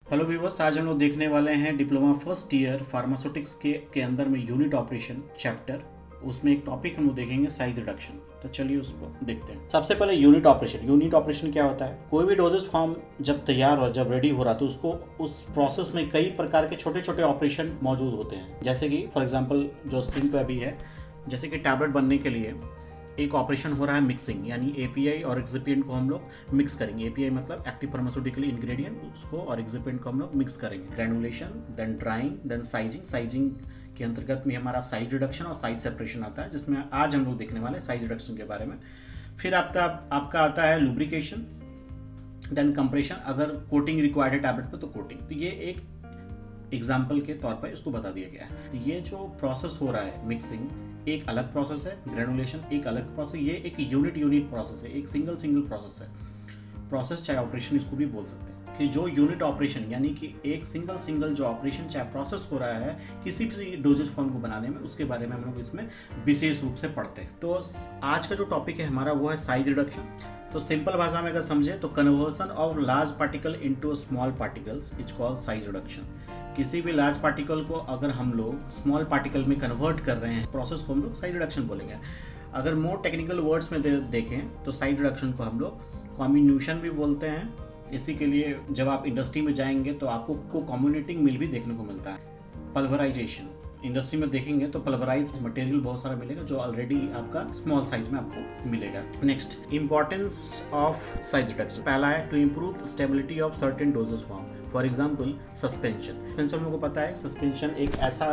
Hello viewers, आज हम लोग देखने वाले हैं डिप्लोमा फर्स्ट ईयर फार्मास्यूटिक्स के अंदर में यूनिट ऑपरेशन चैप्टर। उसमें एक टॉपिक हम लोग देखेंगे साइज रिडक्शन। तो चलिए उसको देखते हैं। सबसे पहले यूनिट ऑपरेशन क्या होता है? कोई भी डोजेज फॉर्म जब तैयार हो, जब रेडी हो रहा तो उसको उस प्रोसेस में कई प्रकार के छोटे छोटे ऑपरेशन मौजूद होते हैं। जैसे कि फॉर एग्जांपल जो स्क्रीन पे अभी है, जैसे कि टैबलेट बनने के लिए एक ऑपरेशन हो रहा है मिक्सिंग, यानी एपीआई और एक्सिपिएंट को हम लोग मिक्स करेंगे। एपीआई मतलब एक्टिव फार्मास्यूटिकल इंग्रेडिएंट, उसको और एक्सिपिएंट को हम लोग मिक्स करेंगे। Granulation, then drying, then sizing के अंतर्गत में हमारा साइज रिडक्शन और साइज सेपरेशन आता है, जिसमें आज हम लोग देखने वाले साइज रिडक्शन के बारे में। फिर आपका आता है लुब्रिकेशन, देन कंप्रेशन, अगर कोटिंग रिक्वायर्ड है टैबलेट पर तो कोटिंग। तो ये एक एग्जाम्पल के तौर पर इसको बता दिया गया है। ये जो प्रोसेस हो रहा है मिक्सिंग एक अलग प्रोसेस है, ग्रेनुलेशन एक अलग प्रोसेस, ये एक यूनिट प्रोसेस है, एक सिंगल प्रोसेस है। प्रोसेस चाहे ऑपरेशन इसको भी बोल सकते हैं कि जो यूनिट ऑपरेशन यानी कि एक सिंगल जो ऑपरेशन चाहे प्रोसेस हो रहा है किसी भी डोजेज फॉर्म को बनाने में, उसके बारे में हम लोग इसमें विशेष रूप से पढ़ते हैं। तो आज का जो टॉपिक है हमारा वो है साइज रिडक्शन। तो सिंपल भाषा में अगर समझे तो conversion of large particle into small particles is called size reduction. किसी भी लार्ज पार्टिकल को अगर हम लोग स्मॉल पार्टिकल में कन्वर्ट कर रहे हैं, प्रोसेस को हम लोग साइज रिडक्शन बोलेंगे। अगर मोर टेक्निकल वर्ड्स में देखें तो साइज रिडक्शन को हम लोग कॉम्बिनेशन भी बोलते हैं। इसी के लिए जब आप इंडस्ट्री में जाएंगे तो आपको कम्युनिटिंग मिल भी देखने को मिलता है। पल्वराइजेशन, इंडस्ट्री में देखेंगे तो पल्वराइज मटेरियल बहुत सारा मिलेगा जो ऑलरेडी आपका स्मॉल साइज में आपको मिलेगा। Next, importance of size reduction. पहला है to improve stability of certain dosages form. For example suspension हम लोग को पता है, सस्पेंशन एक ऐसा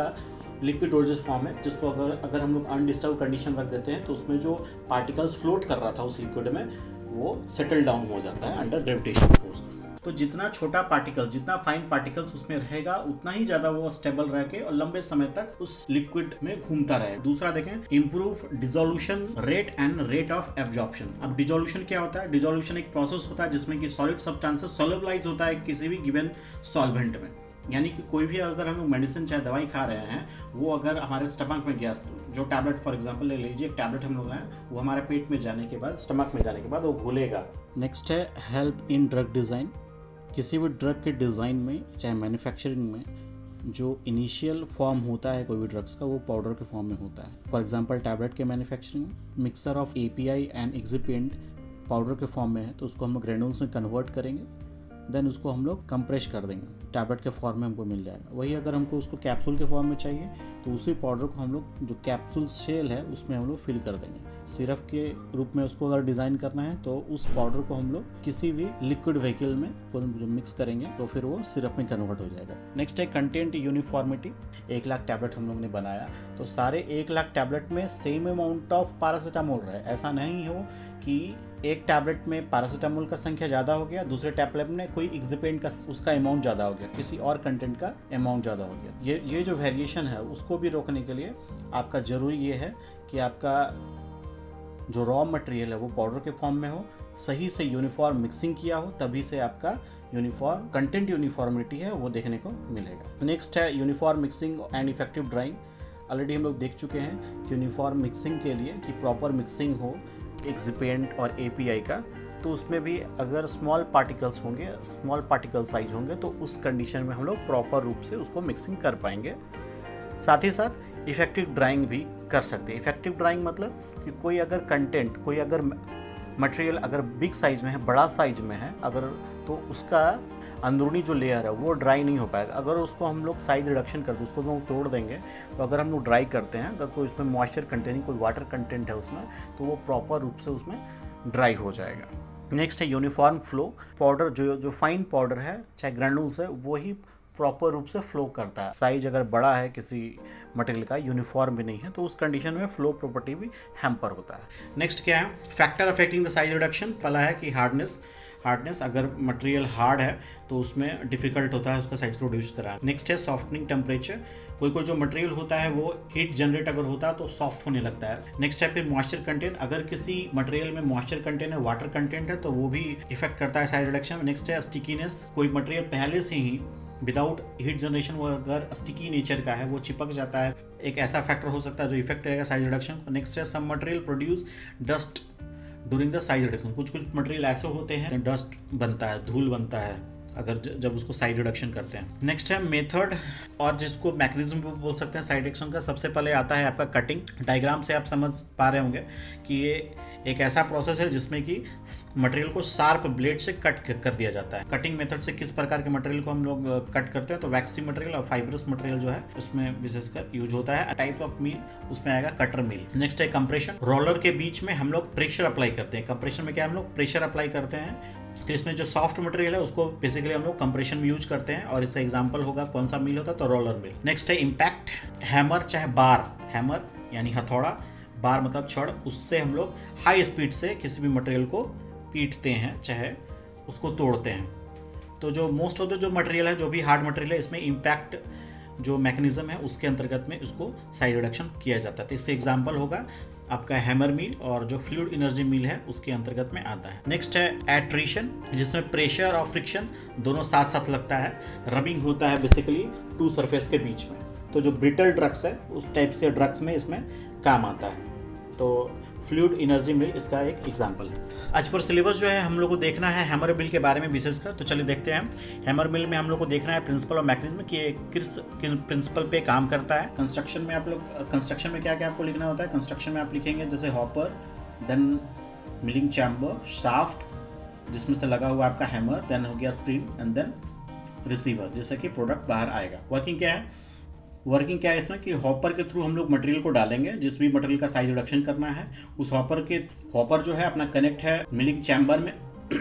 लिक्विड डोजेज फॉर्म है जिसको अगर हम लोग अनडिस्टर्ब कंडीशन रख देते हैं तो उसमें जो पार्टिकल्स फ्लोट कर रहा था उस लिक्विड में वो सेटल डाउन हो जाता है अंडर ग्रेविटेशन फोर्स। तो जितना छोटा पार्टिकल, जितना फाइन पार्टिकल्स उसमें रहेगा उतना ही ज्यादा वो स्टेबल रह के और लंबे समय तक उस लिक्विड में घूमता रहे। दूसरा देखें, improve dissolution rate and rate of absorption. अब डिसोल्यूशन क्या होता है? डिसोल्यूशन एक प्रोसेस होता है जिसमें कि सॉलिड सब्सटेंसेस सोल्युबलाइज होता है किसी भी गिवन सॉल्वेंट में। यानी कि कोई भी अगर हम लोग मेडिसिन चाहे दवाई खा रहे हैं, वो अगर हमारे स्टमक में गया, जो टैबलेट फॉर एग्जांपल ले लीजिए, एक टैबलेट हम लोग हैं, वो हमारे पेट में जाने के बाद, स्टमक में जाने के बाद वो घुलेगा। नेक्स्ट है हेल्प इन ड्रग डिज़ाइन। किसी भी ड्रग के डिज़ाइन में चाहे मैन्युफैक्चरिंग में जो इनिशियल फॉर्म होता है कोई भी ड्रग्स का, वो पाउडर के फॉर्म में होता है। फॉर एग्जांपल टैबलेट के मैन्युफैक्चरिंग में mixer of API and excipient powder के फॉर्म में है तो उसको हम लोग ग्रेन्यूल्स में कन्वर्ट करेंगे, देन उसको हम लोग कंप्रेस कर देंगे, टैबलेट के फॉर्म में हमको मिल जाएगा। वही अगर हमको उसको कैप्सूल के फॉर्म में चाहिए तो उसी पाउडर को हम लोग जो कैप्सूल शेल है उसमें हम लोग फिल कर देंगे। सिरप के रूप में उसको अगर डिज़ाइन करना है तो उस पाउडर को हम लोग किसी भी लिक्विड व्हीकल में जो मिक्स करेंगे तो फिर वो सिरप में कन्वर्ट हो जाएगा। नेक्स्ट है कंटेंट यूनिफॉर्मिटी। 1 लाख टैबलेट हम लोग ने बनाया तो सारे 1 लाख टैबलेट में सेम अमाउंट ऑफ पैरासीटामोल रहे। ऐसा नहीं हो कि एक टैबलेट में पैरासीटामोल का संख्या ज़्यादा हो गया, दूसरे टैबलेट में कोई एक्सिपिएंट का उसका अमाउंट ज़्यादा हो गया, किसी और कंटेंट का अमाउंट ज़्यादा हो गया। ये जो वेरिएशन है उसको भी रोकने के लिए आपका ज़रूरी ये है कि आपका जो रॉ मटेरियल है वो पाउडर के फॉर्म में हो, सही से यूनिफॉर्म मिक्सिंग किया हो, तभी से आपका यूनिफॉर्म कंटेंट यूनिफॉर्मिटी है वो देखने को मिलेगा। नेक्स्ट है uniform mixing and effective drawing. Already हम लोग देख चुके हैं कि यूनिफॉर्म मिक्सिंग के लिए कि प्रॉपर मिक्सिंग हो एक्सिपिएंट और एपीआई का, तो उसमें भी अगर स्मॉल पार्टिकल्स होंगे, स्मॉल पार्टिकल साइज होंगे तो उस कंडीशन में हम लोग प्रॉपर रूप से उसको मिक्सिंग कर पाएंगे। साथ ही साथ इफेक्टिव ड्राइंग भी कर सकते हैं। इफेक्टिव ड्राइंग मतलब कि कोई अगर कंटेंट, कोई अगर मटेरियल अगर बिग साइज में है, बड़ा साइज में है अगर, तो उसका अंदरूनी जो लेयर है वो ड्राई नहीं हो पाएगा। अगर उसको हम लोग साइज रिडक्शन कर दें, उसको हम तोड़ देंगे, तो अगर हम लोग ड्राई करते हैं, अगर कोई उसमें मॉइस्चर कंटेनिंग कोई वाटर कंटेंट है उसमें, तो वो प्रॉपर रूप से उसमें ड्राई हो जाएगा। नेक्स्ट है यूनिफॉर्म फ्लो। पाउडर जो फाइन पाउडर है चाहे ग्रैन्यूल्स है वो ही प्रॉपर रूप से फ्लो करता है। साइज अगर बड़ा है किसी मटेरियल का, यूनिफॉर्म भी नहीं है, तो उस कंडीशन में फ्लो प्रॉपर्टी भी हैम्पर होता है। नेक्स्ट क्या है? Factor affecting the size reduction. पहला है कि हार्डनेस। अगर मटेरियल हार्ड है तो उसमें डिफिकल्ट होता है उसका साइज प्रोड्यूस कराना। नेक्स्ट है सॉफ्टनिंग टेम्परेचर। कोई जो मटेरियल होता है वो हीट जनरेट अगर होता है तो सॉफ्ट होने लगता है। नेक्स्ट है फिर मॉइस्चर कंटेंट। अगर किसी मटेरियल में मॉइस्चर कंटेंट है, वाटर कंटेंट है, तो वो भी इफेक्ट करता है साइज रिडक्शन। नेक्स्ट है स्टिकीनेस। कोई मटेरियल पहले से ही विदाउट हीट जनरेशन वो अगर स्टिकी नेचर का है, वो चिपक जाता है, एक ऐसा फैक्टर हो सकता है जो इफेक्ट करेगा साइज रिडक्शन। नेक्स्ट है some material produce dust during the size reduction. कुछ मटेरियल ऐसे होते हैं डस्ट बनता है, धूल बनता है अगर जब उसको साइड रिडक्शन करते हैं। नेक्स्ट है मेथड और जिसको मैकेनिज्म भी बोल सकते हैं साइड रिडक्शन का। सबसे पहले आता है आपका कटिंग। डायग्राम से आप समझ पा रहे होंगे कि ये एक ऐसा प्रोसेस है जिसमें कि मटेरियल को शार्प ब्लेड से कट कर दिया जाता है। कटिंग मेथड से किस प्रकार के मटेरियल को हम लोग कट करते हैं, तो वैक्सी मटेरियल और फाइब्रस मटेरियल जो है उसमें विशेषकर यूज होता है। टाइप ऑफ मील उसमें आएगा कटर मील। नेक्स्ट है कंप्रेशन। रोलर के बीच में हम लोग प्रेशर अप्लाई करते हैं। कंप्रेशन में क्या हम लोग प्रेशर अप्लाई करते हैं, तो इसमें जो सॉफ्ट मटेरियल है उसको बेसिकली हम लोग कंप्रेशन में यूज करते हैं, और इसका एग्जांपल होगा कौन सा मील होता है, तो रोलर मील। नेक्स्ट है इम्पैक्ट। हैमर चाहे बार, हैमर यानी हथौड़ा, बार मतलब छड़, उससे हम लोग हाई स्पीड से किसी भी मटेरियल को पीटते हैं चाहे उसको तोड़ते हैं। तो जो मोस्ट ऑफ द जो मटेरियल है, जो भी हार्ड मटेरियल है, इसमें इम्पैक्ट जो मैकेनिज्म है उसके अंतर्गत में उसको साइड रिडक्शन किया जाता है। तो इसका एग्जांपल होगा आपका हैमर मील, और जो फ्लूइड एनर्जी मील है उसके अंतर्गत में आता है। नेक्स्ट है एट्रिशन, जिसमें प्रेशर और फ्रिक्शन दोनों साथ साथ लगता है। रबिंग होता है बेसिकली टू सरफेस के बीच में। तो जो ब्रिटल ड्रग्स है उस टाइप के ड्रग्स में इसमें काम आता है। तो फ्लूइड एनर्जी मिल इसका एक एग्जांपल है। आज पर सिलेबस जो है हम लोग को देखना है हैमर मिल के बारे में विशेषकर। तो चलिए देखते हैं। हैमर मिल में हम लोग को देखना है प्रिंसिपल और मैकेनिज्म कि ये किस प्रिंसिपल पे काम करता है। कंस्ट्रक्शन में आप लोग, कंस्ट्रक्शन में क्या क्या आपको लिखना होता है। कंस्ट्रक्शन में आप लिखेंगे जैसे hopper, then milling chamber, shaft जिसमें से लगा हुआ आपका हैमर, देन हो गया स्क्रीन, एंड देन रिसीवर, जिससे कि प्रोडक्ट बाहर आएगा। वर्किंग क्या है, वर्किंग क्या है इसमें कि हॉपर के थ्रू हम लोग मटेरियल को डालेंगे। जिस भी मटेरियल का साइज रिडक्शन करना है उस हॉपर जो है अपना कनेक्ट है मिलिंग चैम्बर में।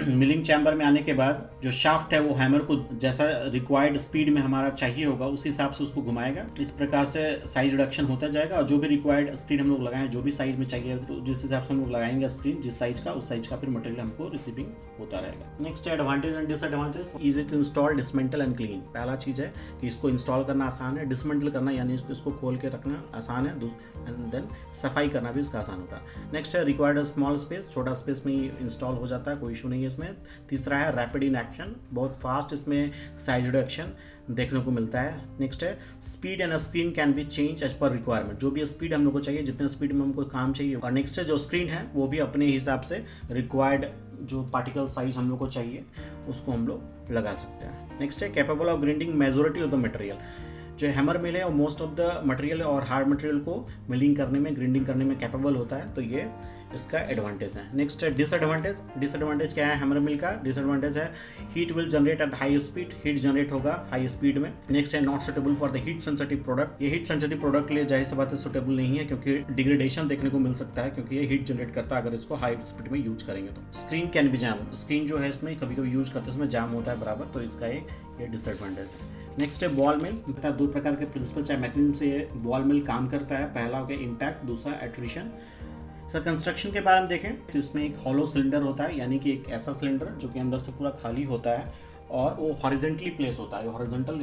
मिलिंग चैम्बर में आने के बाद जो शाफ्ट है वो हैमर को जैसा रिक्वायर्ड स्पीड में हमारा चाहिए होगा उस हिसाब से उसको घुमाएगा। इस प्रकार से साइज रिडक्शन होता जाएगा, और जो भी रिक्वायर्ड स्क्रीन हम लोग लगाएं, जो भी साइज में चाहिए तो जिस हिसाब से हम लोग लगाएंगे स्क्रीन जिस साइज का, उस साइज का फिर मटेरियल हमको रिसीविंग होता रहेगा। Next advantage and disadvantage. Easy to install, dismantle and clean. पहला चीज़ है कि इसको इंस्टॉल करना आसान है, डिसमेंटल करना यानी इसको खोल के रखना आसान है, एंड देन सफाई करना भी इसका आसान होता है। नेक्स्ट है रिक्वायर्ड स्मॉल स्पेस, छोटा स्पेस में ही इंस्टॉल हो जाता है, कोई इशू नहीं है इसमें। तीसरा है रैपिड इन एक्शन, बहुत फास्ट इसमें साइज रिडक्शन देखने को मिलता है। नेक्स्ट है speed and screen can be change as per requirement, जो भी स्पीड हम लोग को चाहिए, जितने स्पीड में हमको काम चाहिए। और नेक्स्ट है जो स्क्रीन है वो भी अपने हिसाब से रिक्वायर्ड जो पार्टिकल साइज हम लोग को चाहिए उसको हम लोग लगा सकते हैं। नेक्स्ट है capable of grinding majority of the material. जो हैमर मिल है वो मोस्ट ऑफ द मटेरियल और हार्ड मटेरियल को मिलिंग करने में, ग्राइंडिंग करने में कैपेबल होता है, तो ये इसका एडवांटेज है। नेक्स्ट है डिसएडवांटेज। डिसएडवांटेज क्या है हैमर मिल का, डिसएडवांटेज है heat will generate at high speed, heat generate होगा हाई स्पीड में। नेक्स्ट है not suitable for the heat sensitive product. ये हीट सेंसिटिव प्रोडक्ट के लिए जाहिर सी बात है सुटेबल नहीं है, क्योंकि डिग्रेडेशन देखने को मिल सकता है, क्योंकि ये हीट जनरेट करता है अगर इसको हाई स्पीड में यूज करेंगे तो। Screen can B jam, screen जो है इसमें कभी कभी यूज करते समय जाम होता है बराबर, तो इसका एक ये डिसएडवांटेज है। नेक्स्ट है बॉल मिल। दो प्रकार के प्रिंसिपल चाहे मैकेनिज्म से बॉल मिल काम करता है। पहला हो गया इम्पैक्ट, दूसरा एट्रिशन। सर कंस्ट्रक्शन के बारे में देखें तो इसमें एक हॉलो सिलेंडर होता है, यानी कि एक ऐसा सिलेंडर जो कि अंदर से पूरा खाली होता है और वो हॉरिजेंटली प्लेस होता है। हॉरिजेंटल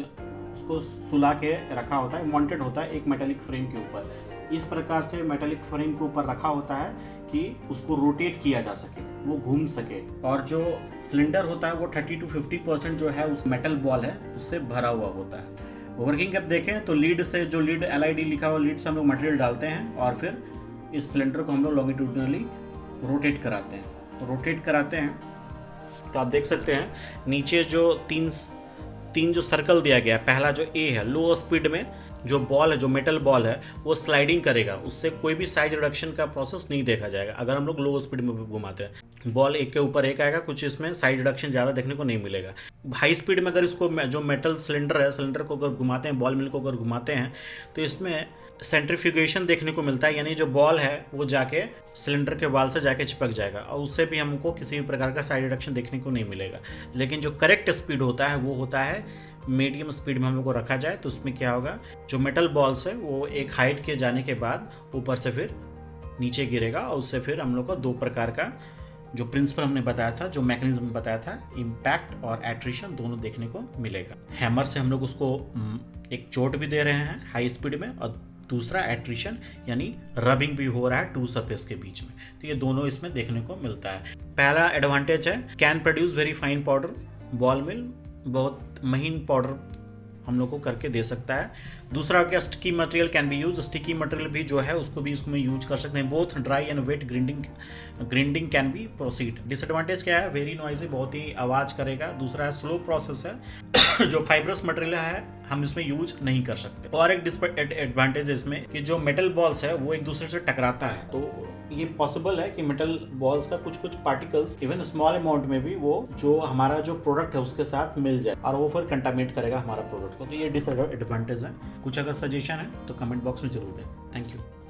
उसको सुला के रखा होता है, मॉन्टेड होता है एक मेटालिक फ्रेम के ऊपर। इस प्रकार से मेटालिक फ्रेम के ऊपर रखा होता है कि उसको रोटेट किया जा सके, वो घूम सके। और जो सिलेंडर होता है वो 30 to 50% जो है उस मेटल बॉल है उससे भरा हुआ होता है। वर्किंग अब देखें तो लीड से, जो लीड LID लिखा हुआ लीड से हम लोग मटेरियल डालते हैं और फिर इस सिलेंडर को हम लोग लॉन्गिट्यूडनली रोटेट कराते हैं। तो रोटेट कराते हैं तो आप देख सकते हैं नीचे जो तीन जो सर्कल दिया गया है, पहला जो A है, लो स्पीड में जो बॉल है, जो मेटल बॉल है वो स्लाइडिंग करेगा, उससे कोई भी साइज रिडक्शन का प्रोसेस नहीं देखा जाएगा अगर हम लोग लो स्पीड में घुमाते हैं। बॉल एक के ऊपर एक आएगा, कुछ इसमें साइज रिडक्शन ज़्यादा देखने को नहीं मिलेगा। हाई स्पीड में अगर इसको जो मेटल सिलेंडर है, सिलेंडर को अगर घुमाते हैं, बॉल मिल को अगर घुमाते हैं तो इसमें सेंट्रीफ्यूगेशन देखने को मिलता है, यानी जो बॉल है वो जाके सिलेंडर के वाल से जाके चिपक जाएगा और उससे भी हमको किसी भी प्रकार का साइड रिडक्शन देखने को नहीं मिलेगा। लेकिन जो करेक्ट स्पीड होता है वो होता है मीडियम स्पीड में हम लोग को रखा जाए, तो उसमें क्या होगा, जो मेटल बॉल्स है वो एक हाइट के जाने के बाद ऊपर से फिर नीचे गिरेगा और उससे फिर हम लोग को दो प्रकार का जो प्रिंसिपल हमने बताया था, जो मैकेनिज्म बताया था, इम्पैक्ट और एट्रिशन, दोनों देखने को मिलेगा। हैमर से हम लोग उसको एक चोट भी दे रहे हैं हाई स्पीड में, और दूसरा एट्रिशन यानी रबिंग भी हो रहा है टू सरफेस के बीच में। तो ये दोनों इसमें देखने को मिलता है। पहला एडवांटेज है can produce very fine powder. Ball mill बहुत महीन पाउडर हम लोग को करके दे सकता है। दूसरा क्या, sticky material can be use, sticky material भी जो है उसको भी उसमें यूज कर सकते हैं। Both dry and wet grinding can be proceed. Disadvantage क्या है, वेरी नॉइजी, बहुत ही आवाज़ करेगा। दूसरा है स्लो प्रोसेस है जो फाइब्रस मटेरियल है हम इसमें यूज नहीं कर सकते। और एक डिसएडवांटेज है इसमें कि जो मेटल बॉल्स है वो एक दूसरे से टकराता है, तो ये पॉसिबल है कि मेटल बॉल्स का कुछ पार्टिकल्स इवन स्मॉल अमाउंट में भी वो जो हमारा जो प्रोडक्ट है उसके साथ मिल जाए और वो फिर कंटामिनेट करेगा हमारा प्रोडक्ट को। तो ये डिसएडवांटेज है। कुछ अगर सजेशन है तो कमेंट बॉक्स में जरूर दें। Thank you.